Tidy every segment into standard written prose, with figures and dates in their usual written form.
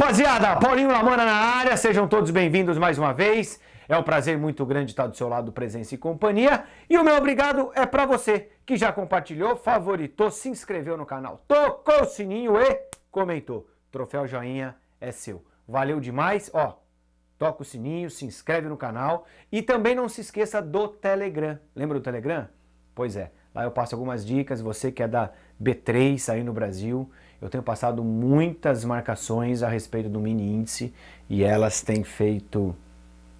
Rapaziada, Paulinho Lamona na área, sejam todos bem-vindos mais uma vez. É um prazer muito grande estar do seu lado, presença e companhia. E o meu obrigado é para você que já compartilhou, favoritou, se inscreveu no canal, tocou o sininho e comentou. Troféu joinha é seu. Valeu demais, ó. Toca o sininho, se inscreve no canal e também não se esqueça do Telegram. Lembra do Telegram? Pois é, lá eu passo algumas dicas, você que é da B3 aí no Brasil, eu tenho passado muitas marcações a respeito do mini índice e elas têm feito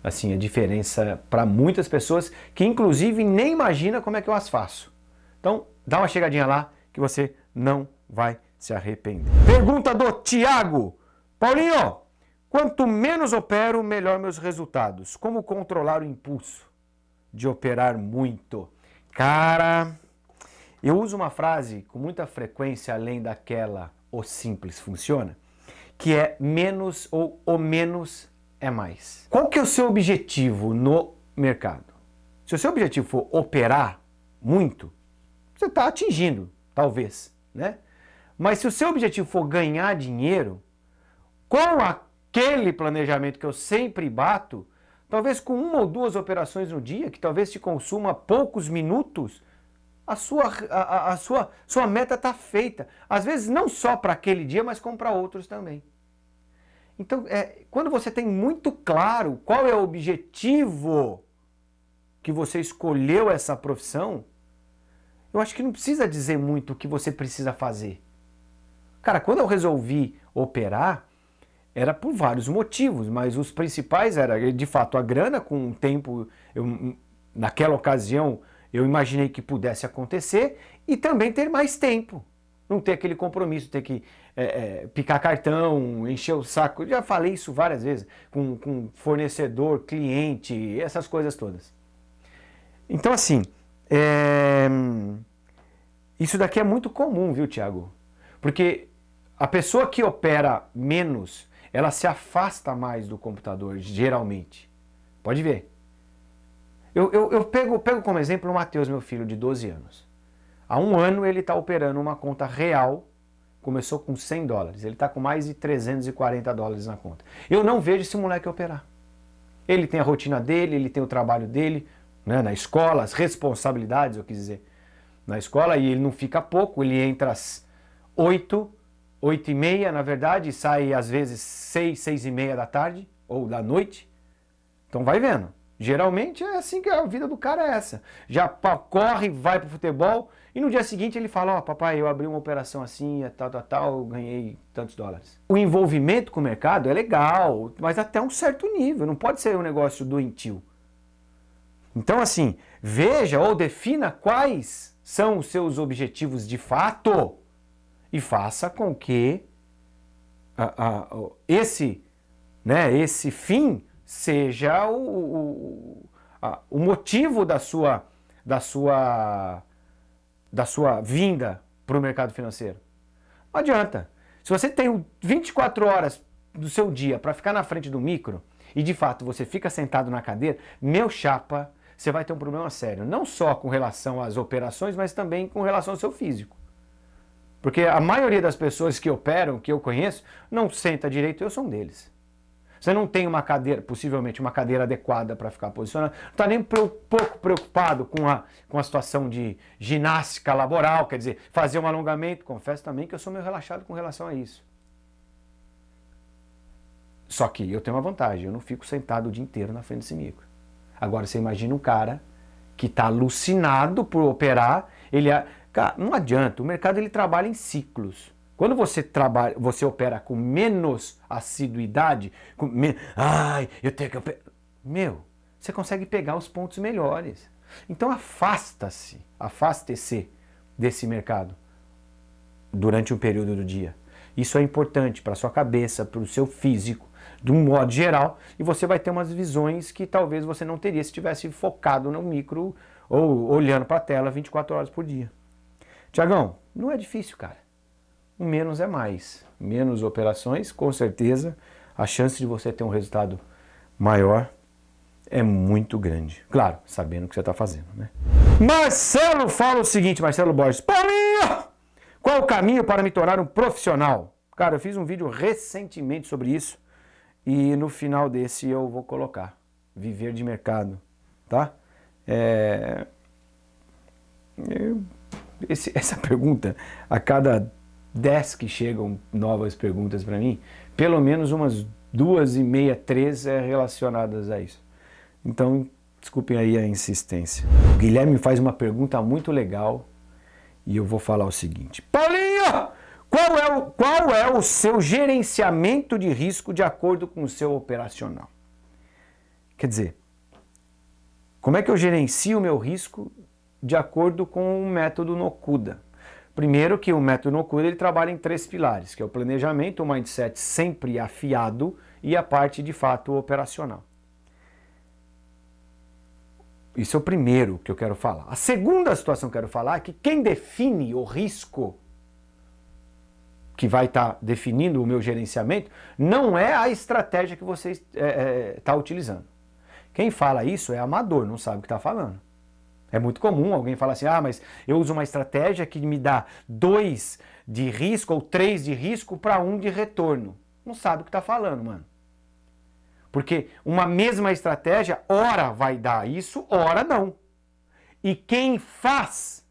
assim a diferença para muitas pessoas que inclusive nem imagina como é que eu as faço. Então, dá uma chegadinha lá que você não vai se arrepender. Pergunta do Thiago. Paulinho, quanto menos opero, melhor meus resultados. Como controlar o impulso de operar muito? Cara, eu uso uma frase com muita frequência, além daquela o simples funciona, que é menos ou o menos é mais. Qual que é o seu objetivo no mercado? Se o seu objetivo for operar muito, você está atingindo, talvez, né? Mas se o seu objetivo for ganhar dinheiro, com aquele planejamento que eu sempre bato, talvez com uma ou duas operações no dia, que talvez te consuma poucos minutos, a sua meta está feita. Às vezes não só para aquele dia, mas como para outros também. Então, quando você tem muito claro qual é o objetivo que você escolheu essa profissão, eu acho que não precisa dizer muito o que você precisa fazer. Cara, quando eu resolvi operar, era por vários motivos, mas os principais era, de fato, a grana. Com o tempo, naquela ocasião, eu imaginei que pudesse acontecer e também ter mais tempo. Não ter aquele compromisso, ter que picar cartão, encher o saco. Eu já falei isso várias vezes, com fornecedor, cliente, essas coisas todas. Então, assim, isso daqui é muito comum, viu, Thiago? Porque a pessoa que opera menos, ela se afasta mais do computador, geralmente. Pode ver. Eu pego como exemplo o Matheus, meu filho de 12 anos. Há um ano ele está operando uma conta real, começou com $100, ele está com mais de $340 na conta. Eu não vejo esse moleque operar. Ele tem a rotina dele, ele tem o trabalho dele, né, na escola, as responsabilidades, eu quis dizer, na escola, e ele não fica pouco, ele entra às 8h30, na verdade, e sai às vezes 6h30 da tarde, ou da noite. Então vai vendo. Geralmente é assim que a vida do cara é essa. Já corre, vai pro futebol e no dia seguinte ele fala, ó, papai, eu abri uma operação assim, tal, ganhei tantos dólares. O envolvimento com o mercado é legal, mas até um certo nível, não pode ser um negócio doentio. Então assim, veja ou defina quais são os seus objetivos de fato e faça com que esse fim seja o motivo da sua vinda para o mercado financeiro. Não adianta. Se você tem 24 horas do seu dia para ficar na frente do micro e de fato você fica sentado na cadeira, meu chapa, você vai ter um problema sério. Não só com relação às operações, mas também com relação ao seu físico. Porque a maioria das pessoas que operam, que eu conheço, não senta direito, eu sou um deles. Você não tem uma cadeira, possivelmente uma cadeira adequada para ficar posicionado, não está nem um pouco preocupado com a situação de ginástica laboral, quer dizer, fazer um alongamento. Confesso também que eu sou meio relaxado com relação a isso. Só que eu tenho uma vantagem, eu não fico sentado o dia inteiro na frente desse micro. Agora você imagina um cara que está alucinado por operar, cara, não adianta, o mercado ele trabalha em ciclos. Quando você opera com menos assiduidade, eu tenho que operar. Você consegue pegar os pontos melhores. Então afaste-se desse mercado durante um período do dia. Isso é importante para a sua cabeça, para o seu físico, de um modo geral, e você vai ter umas visões que talvez você não teria se tivesse focado no micro ou olhando para a tela 24 horas por dia. Tiagão, não é difícil, cara. O menos é mais. Menos operações, com certeza, a chance de você ter um resultado maior é muito grande. Claro, sabendo o que você está fazendo, né? Marcelo fala o seguinte, Marcelo Borges. Paulinho, qual o caminho para me tornar um profissional? Cara, eu fiz um vídeo recentemente sobre isso e no final desse eu vou colocar. Viver de mercado, tá? Essa pergunta, a cada 10 que chegam novas perguntas para mim, pelo menos umas 2,5, 3 relacionadas a isso. Então, desculpem aí a insistência. O Guilherme faz uma pergunta muito legal e eu vou falar o seguinte. Paulinho, qual é o seu gerenciamento de risco de acordo com o seu operacional? Quer dizer, como é que eu gerencio o meu risco de acordo com o método Nokuda? Primeiro que o método Nokuda ele trabalha em 3 pilares, que é o planejamento, o mindset sempre afiado e a parte de fato operacional. Isso é o primeiro que eu quero falar. A segunda situação que eu quero falar é que quem define o risco que vai estar definindo o meu gerenciamento não é a estratégia que você está utilizando. Quem fala isso é amador, não sabe o que está falando. É muito comum alguém falar assim, mas eu uso uma estratégia que me dá 2 de risco ou 3 de risco para 1 de retorno. Não sabe o que está falando, mano. Porque uma mesma estratégia, ora vai dar isso, ora não. E quem faz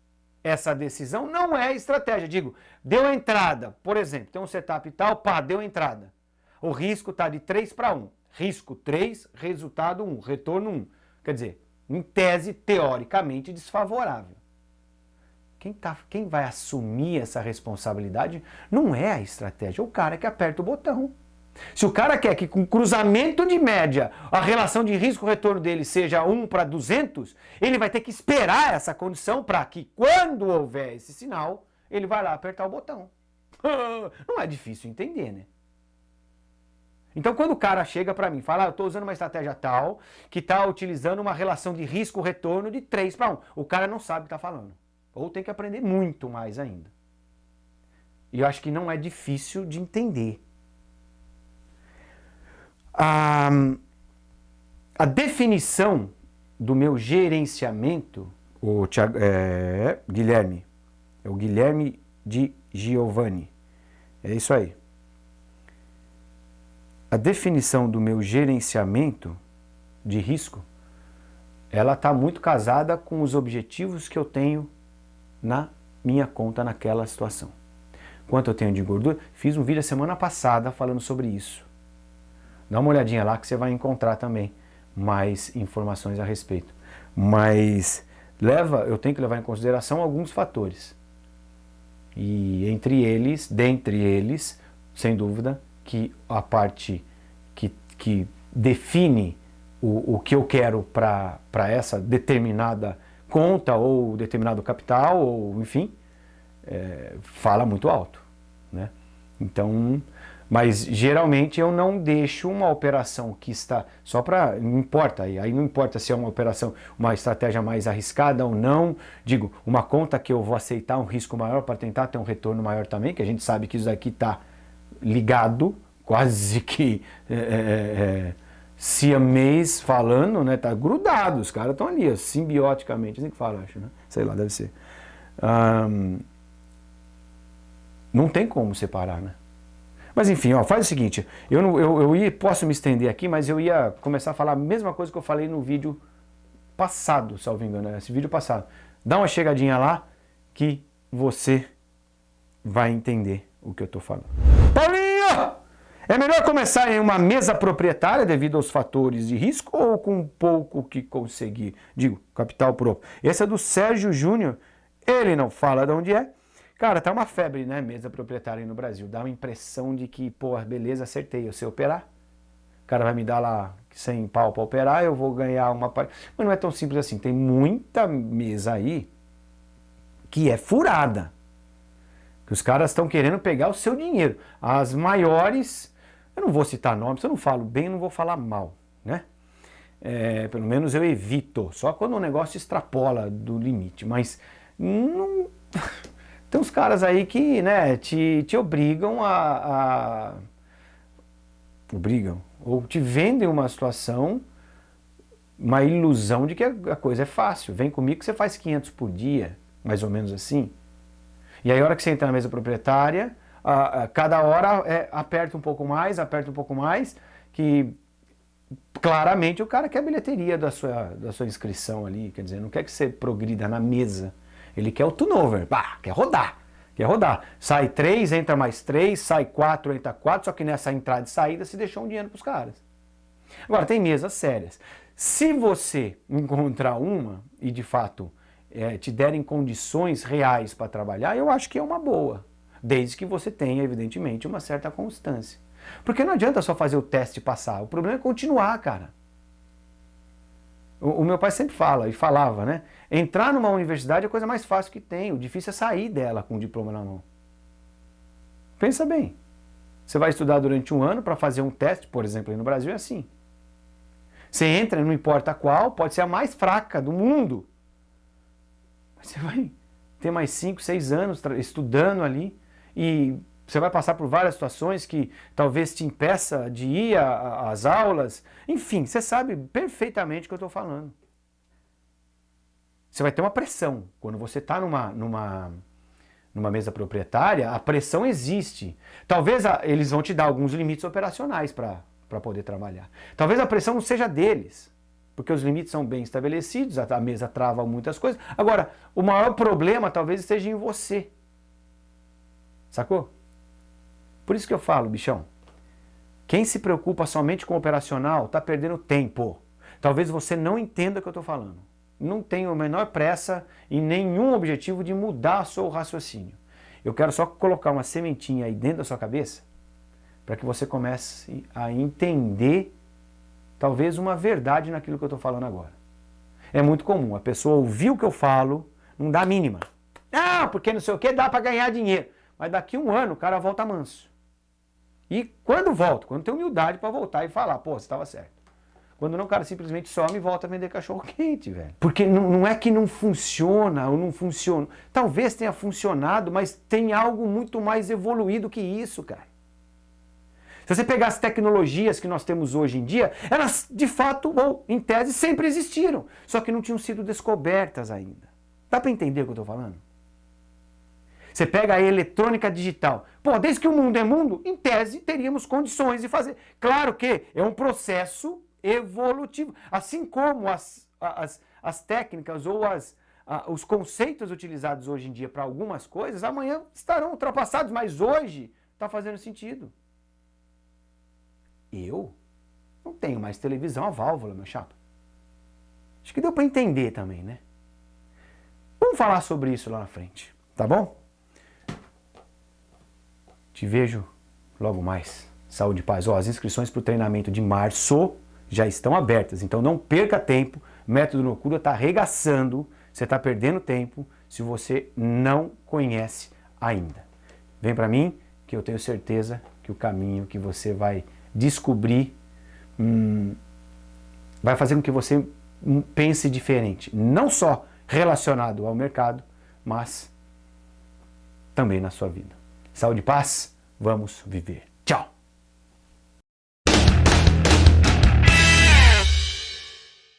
essa decisão não é a estratégia. Digo, deu entrada, por exemplo, tem um setup e tal, deu entrada. O risco está de 3 para 1. Risco 3, resultado 1, retorno 1. Quer dizer, em tese, teoricamente, desfavorável. Quem vai assumir essa responsabilidade não é a estratégia, é o cara que aperta o botão. Se o cara quer que com cruzamento de média a relação de risco-retorno dele seja 1 para 200, ele vai ter que esperar essa condição para que quando houver esse sinal, ele vai lá apertar o botão. Não é difícil entender, né? Então quando o cara chega para mim e fala, eu estou usando uma estratégia tal, que está utilizando uma relação de risco-retorno de 3 para 1, o cara não sabe o que está falando. Ou tem que aprender muito mais ainda. E eu acho que não é difícil de entender. A definição do meu gerenciamento, Guilherme, é o Guilherme de Giovanni, é isso aí. A definição do meu gerenciamento de risco, ela está muito casada com os objetivos que eu tenho na minha conta naquela situação. Quanto eu tenho de gordura? Fiz um vídeo a semana passada falando sobre isso. Dá uma olhadinha lá que você vai encontrar também mais informações a respeito. Mas eu tenho que levar em consideração alguns fatores. E dentre eles, sem dúvida, que a parte que define o que eu quero para essa determinada conta ou determinado capital, ou enfim, fala muito alto, né? Então, mas geralmente eu não deixo uma operação que está só para, não importa, aí não importa se é uma operação, uma estratégia mais arriscada ou não, digo, uma conta que eu vou aceitar um risco maior para tentar ter um retorno maior também, que a gente sabe que isso aqui está ligado, quase que siamês falando, né? Tá grudado, os caras estão ali, simbioticamente, assim que fala, acho, né? Sei lá, deve ser. Não tem como separar, né? Mas enfim, faz o seguinte, posso me estender aqui, mas eu ia começar a falar a mesma coisa que eu falei no vídeo passado, salvo engano, esse vídeo passado. Dá uma chegadinha lá que você vai entender o que eu tô falando. Paulinho! É melhor começar em uma mesa proprietária devido aos fatores de risco ou com pouco que conseguir? Digo, capital próprio. Esse é do Sérgio Júnior, ele não fala de onde é. Cara, tá uma febre, né, mesa proprietária aí no Brasil. Dá uma impressão de que, pô, beleza, acertei, eu sei operar. O cara vai me dar lá 100 pau para operar, eu vou ganhar uma parte. Mas não é tão simples assim. Tem muita mesa aí que é furada. Que os caras estão querendo pegar o seu dinheiro. As maiores, eu não vou citar nomes, se eu não falo bem, eu não vou falar mal, né? Pelo menos eu evito. Só quando o negócio extrapola do limite. Mas não... Tem uns caras aí que, né, te obrigam obrigam, ou te vendem uma situação, uma ilusão de que a coisa é fácil. Vem comigo que você faz 500 por dia, mais ou menos assim. E aí a hora que você entra na mesa proprietária, cada hora aperta um pouco mais, que claramente o cara quer a bilheteria da sua inscrição ali, quer dizer, não quer que você progrida na mesa, ele quer o turnover, quer rodar. Sai 3, entra mais 3, sai 4, entra 4, só que nessa entrada e saída se deixou um dinheiro para os caras. Agora, tem mesas sérias. Se você encontrar uma e de fato te derem condições reais para trabalhar, eu acho que é uma boa, desde que você tenha, evidentemente, uma certa constância. Porque não adianta só fazer o teste e passar, o problema é continuar, cara. O meu pai sempre fala, e falava, né? Entrar numa universidade é a coisa mais fácil que tem, o difícil é sair dela com o diploma na mão. Pensa bem, você vai estudar durante um ano para fazer um teste, por exemplo, aí no Brasil é assim. Você entra, não importa qual, pode ser a mais fraca do mundo. Mas você vai ter mais 5, 6 anos estudando ali e você vai passar por várias situações que talvez te impeça de ir às aulas. Enfim, você sabe perfeitamente o que eu estou falando. Você vai ter uma pressão. Quando você está numa mesa proprietária, a pressão existe. Talvez eles vão te dar alguns limites operacionais para poder trabalhar. Talvez a pressão não seja deles, porque os limites são bem estabelecidos, a mesa trava muitas coisas. Agora, o maior problema talvez esteja em você. Sacou? Por isso que eu falo, bichão, quem se preocupa somente com o operacional está perdendo tempo. Talvez você não entenda o que eu estou falando. Não tenho a menor pressa e nenhum objetivo de mudar o seu raciocínio. Eu quero só colocar uma sementinha aí dentro da sua cabeça para que você comece a entender talvez uma verdade naquilo que eu estou falando agora. É muito comum a pessoa ouvir o que eu falo, não dá a mínima. Ah, porque não sei o que, dá para ganhar dinheiro. Mas daqui a um ano o cara volta manso. E quando volta? Quando tem humildade para voltar e falar, pô, você estava certo. Quando não, o cara simplesmente some e volta a vender cachorro quente, velho. Porque não é que não funciona ou não funciona. Talvez tenha funcionado, mas tem algo muito mais evoluído que isso, cara. Se você pegar as tecnologias que nós temos hoje em dia, elas de fato, ou em tese, sempre existiram. Só que não tinham sido descobertas ainda. Dá para entender o que eu estou falando? Você pega a eletrônica digital. Pô, desde que o mundo é mundo, em tese, teríamos condições de fazer. Claro que é um processo evolutivo. Assim como as técnicas ou os conceitos utilizados hoje em dia para algumas coisas, amanhã estarão ultrapassados, mas hoje está fazendo sentido. Eu não tenho mais televisão a válvula, meu chapa. Acho que deu para entender também, né? Vamos falar sobre isso lá na frente, tá bom? Te vejo logo mais. Saúde e paz. As inscrições para o treinamento de março já estão abertas, então não perca tempo. Método Loucura está arregaçando, você está perdendo tempo se você não conhece ainda. Vem para mim que eu tenho certeza que o caminho que você vai descobrir vai fazer com que você pense diferente, não só relacionado ao mercado, mas também na sua vida. Saúde e paz, vamos viver. Tchau!